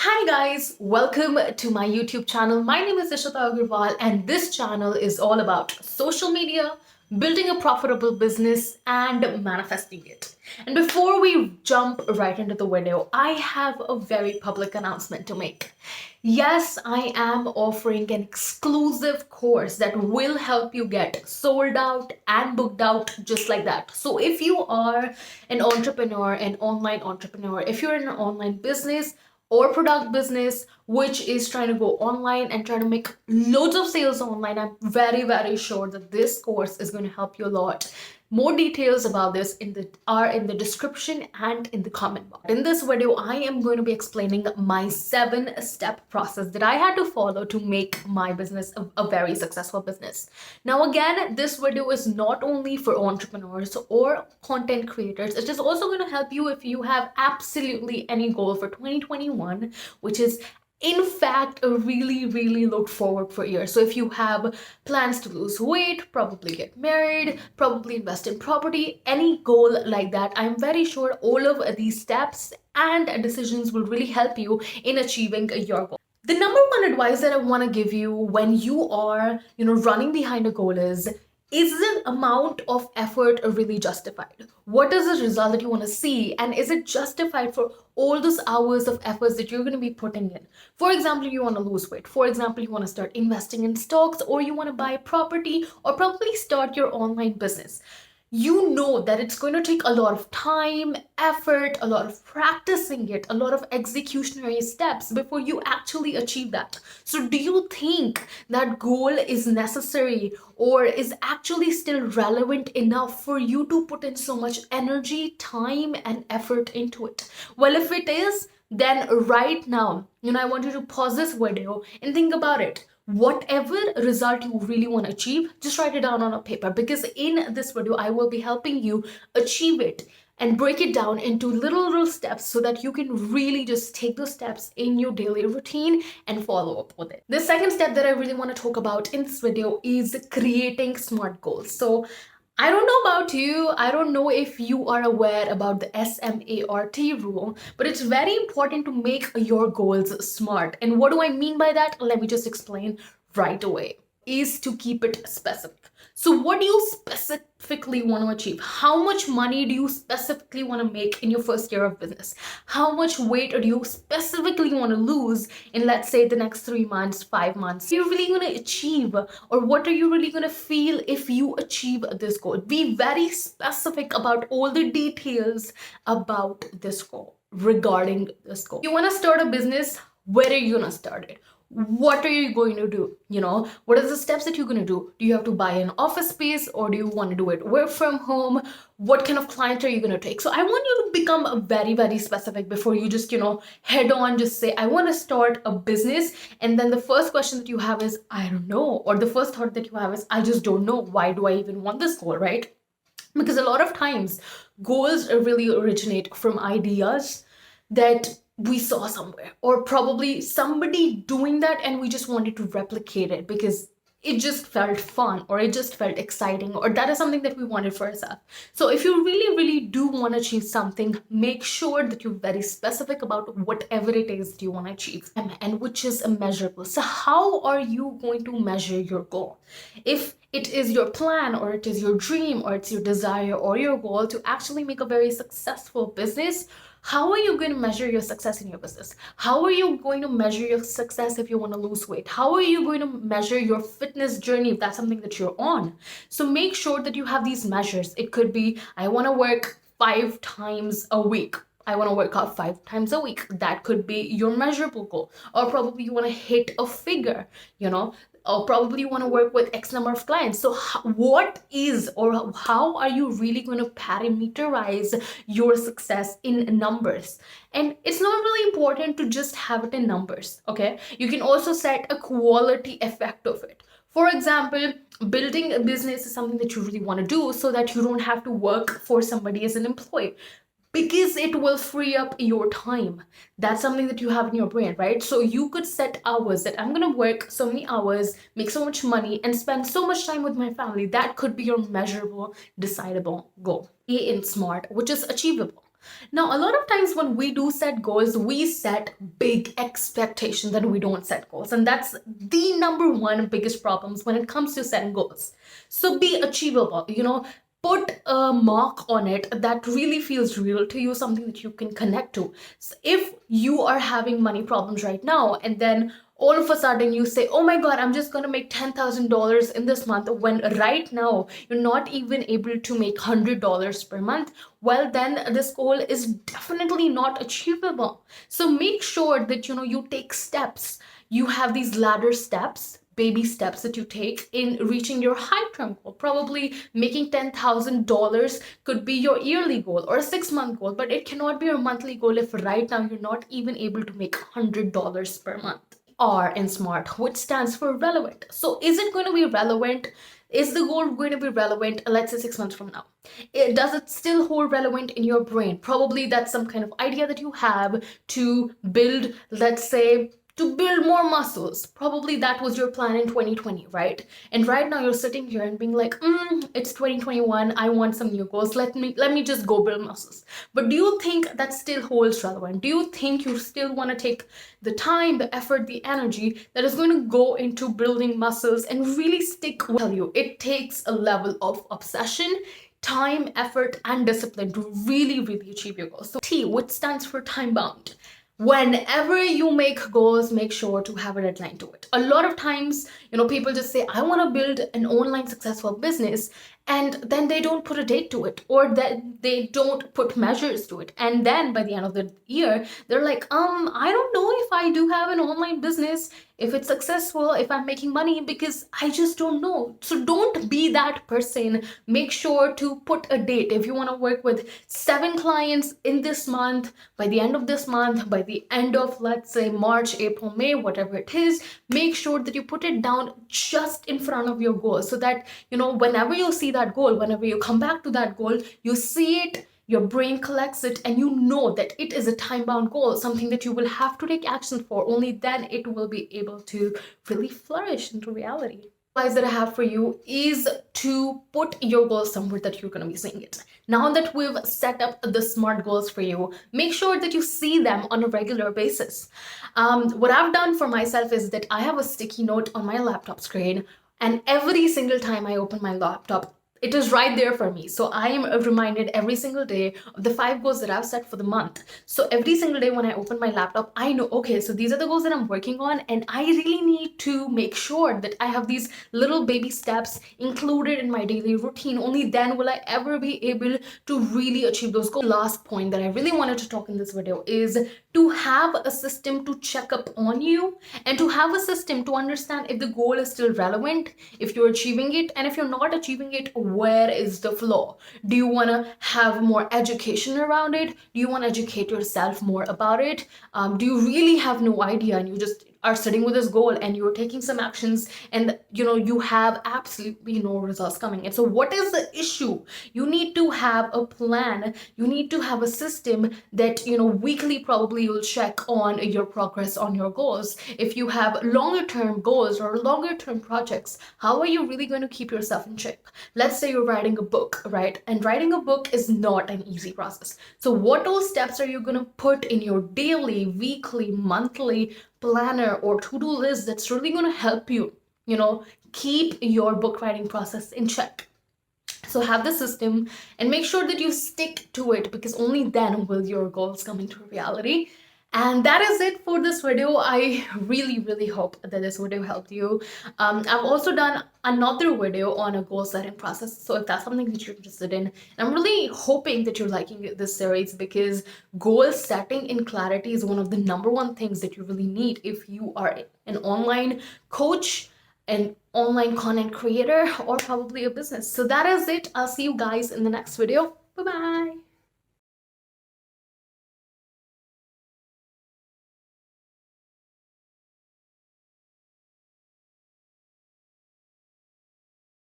Hi guys, welcome to my YouTube channel. My name is Nishita Agarwal and this channel is all about social media, building a profitable business and manifesting it. And before we jump right into the video, I have a very public announcement to make. Yes, I am offering an exclusive course that will help you get sold out and booked out just like that. So if you are an entrepreneur, an online entrepreneur, if you're in an online business, or product business which is trying to go online and trying to make loads of sales online, I'm very sure that this course is going to help you a lot. More details about this are in the description and in the comment box. In this video, I am going to be explaining my 7-step process that I had to follow to make my business a very successful business. Now again, this video is not only for entrepreneurs or content creators, it is also going to help you if you have absolutely any goal for 2021, which is in fact a really look forward for years. So if you have plans to lose weight, probably get married, probably invest in property, any goal like that, I'm very sure all of these steps and decisions will really help you in achieving your goal. The number one advice that I want to give you when you are, running behind a goal is the amount of effort really justified? What is the result that you want to see? And is it justified for all those hours of efforts that you're going to be putting in? For example, you want to lose weight. For example, you want to start investing in stocks, or you want to buy property, or probably start your online business. You know that it's going to take a lot of time, effort, a lot of practicing it, a lot of executionary steps before you actually achieve that. So do you think that goal is necessary or is actually still relevant enough for you to put in so much energy, time, and effort into it? Well, if it is, then right now, I want you to pause this video and think about it. Whatever result you really want to achieve, just write it down on a paper, because in this video I will be helping you achieve it and break it down into little steps so that you can really just take those steps in your daily routine and follow up with it. The second step that I really want to talk about in this video is creating SMART goals. So I don't know about you. I don't know if you are aware about the SMART rule, but it's very important to make your goals SMART. And what do I mean by that? Let me just explain right away. Is to keep it specific. So what do you specifically want to achieve? How much money do you specifically want to make in your first year of business? How much weight do you specifically want to lose in, let's say, the next 3 months, 5 months? What are you really going to achieve, or what are you really going to feel if you achieve this goal? Be very specific about all the details about this goal, regarding this goal. You want to start a business, where are you going to start it? What are you going to do? What are the steps that you're going to do? Do you have to buy an office space, or do you want to do it work from home? What kind of client are you going to take? So I want you to become very specific before you just head on just say I want to start a business, and then the first question that you have is I don't know, or the first thought that you have is I just don't know. Why do I even want this goal, right? Because a lot of times goals really originate from ideas that we saw somewhere, or probably somebody doing that and we just wanted to replicate it because it just felt fun, or it just felt exciting, or that is something that we wanted for ourselves. So if you really do want to achieve something, make sure that you're very specific about whatever it is that you want to achieve, and which is measurable. So how are you going to measure your goal? If it is your plan, or it is your dream, or it's your desire or your goal to actually make a very successful business, how are you going to measure your success in your business? How are you going to measure your success if you want to lose weight? How are you going to measure your fitness journey if that's something that you're on? So make sure that you have these measures. It could be, I want to work 5 times a week. I want to work out 5 times a week. That could be your measurable goal. Or probably you want to hit a figure, or probably you want to work with X number of clients. So what is, or how are you really going to parameterize your success in numbers? And it's not really important to just have it in numbers, okay? You can also set a quality effect of it. For example, building a business is something that you really want to do so that you don't have to work for somebody as an employee, because it will free up your time. That's something that you have in your brain, right? So you could set hours that I'm going to work so many hours, make so much money, and spend so much time with my family. That could be your measurable, decidable goal. Be in SMART, which is achievable. Now, a lot of times when we do set goals, we set big expectations and we don't set goals. And that's the number one biggest problems when it comes to setting goals. So be achievable, put a mark on it that really feels real to you, something that you can connect to. So if you are having money problems right now, and then all of a sudden you say, oh my God, I'm just going to make $10,000 in this month, when right now you're not even able to make $100 per month, well, then this goal is definitely not achievable. So make sure that, you take steps. You have these ladder steps, baby steps that you take in reaching your high term goal. Probably making $10,000 could be your yearly goal or a 6-month goal, but it cannot be your monthly goal if right now you're not even able to make $100 per month. R in SMART, which stands for relevant. So is it going to be relevant? Is the goal going to be relevant, let's say 6 months from now? Does it still hold relevant in your brain? Probably that's some kind of idea that you have to build, let's say, to build more muscles. Probably that was your plan in 2020, right? And right now you're sitting here and being like, it's 2021, I want some new goals. Let me just go build muscles. But do you think that still holds relevant? Do you think you still want to take the time, the effort, the energy that is going to go into building muscles and really stick with you? It takes a level of obsession, time, effort, and discipline to really, really achieve your goals. So T, which stands for time bound. Whenever you make goals, make sure to have a deadline to it. A lot of times, people just say, I want to build an online successful business, and then they don't put a date to it, or that they don't put measures to it. And then by the end of the year, they're like, I don't know if I do have an online business, if it's successful, if I'm making money, because I just don't know. So don't be that person. Make sure to put a date. If you want to work with 7 clients in this month, by the end of this month, by the end of, let's say, March, April, May, whatever it is, make sure that you put it down just in front of your goal, so that, whenever you see that goal, whenever you come back to that goal, you see it, your brain collects it, and you know that it is a time-bound goal, something that you will have to take action for. Only then it will be able to really flourish into reality. Advice that I have for you is to put your goals somewhere that you're going to be seeing it. Now that we've set up the SMART goals for you, make sure that you see them on a regular basis. What I've done for myself is that I have a sticky note on my laptop screen, and every single time I open my laptop, it is right there for me. So I am reminded every single day of the 5 goals that I've set for the month. So every single day when I open my laptop, I know, okay, so these are the goals that I'm working on, and I really need to make sure that I have these little baby steps included in my daily routine. Only then will I ever be able to really achieve those goals. Last point that I really wanted to talk in this video is to have a system to check up on you, and to have a system to understand if the goal is still relevant, if you're achieving it, and if you're not achieving it, where is the flaw? Do you want to have more education around it? Do you want to educate yourself more about it? Do you really have no idea, and you just are sitting with this goal and you're taking some actions, and you have absolutely no results coming? And so what is the issue? You need to have a plan. You need to have a system that weekly probably you'll check on your progress on your goals. If you have longer term goals or longer term projects, how are you really going to keep yourself in check? Let's say you're writing a book, right? And writing a book is not an easy process. So what all steps are you going to put in your daily, weekly, monthly planner or to-do list that's really going to help you, keep your book writing process in check? So have the system and make sure that you stick to it, because only then will your goals come into reality. And that is it for this video. I really, really hope that this video helped you. I've also done another video on a goal setting process. So if that's something that you're interested in, and I'm really hoping that you're liking this series, because goal setting in clarity is one of the #1 things that you really need if you are an online coach, an online content creator, or probably a business. So that is it. I'll see you guys in the next video. Bye-bye.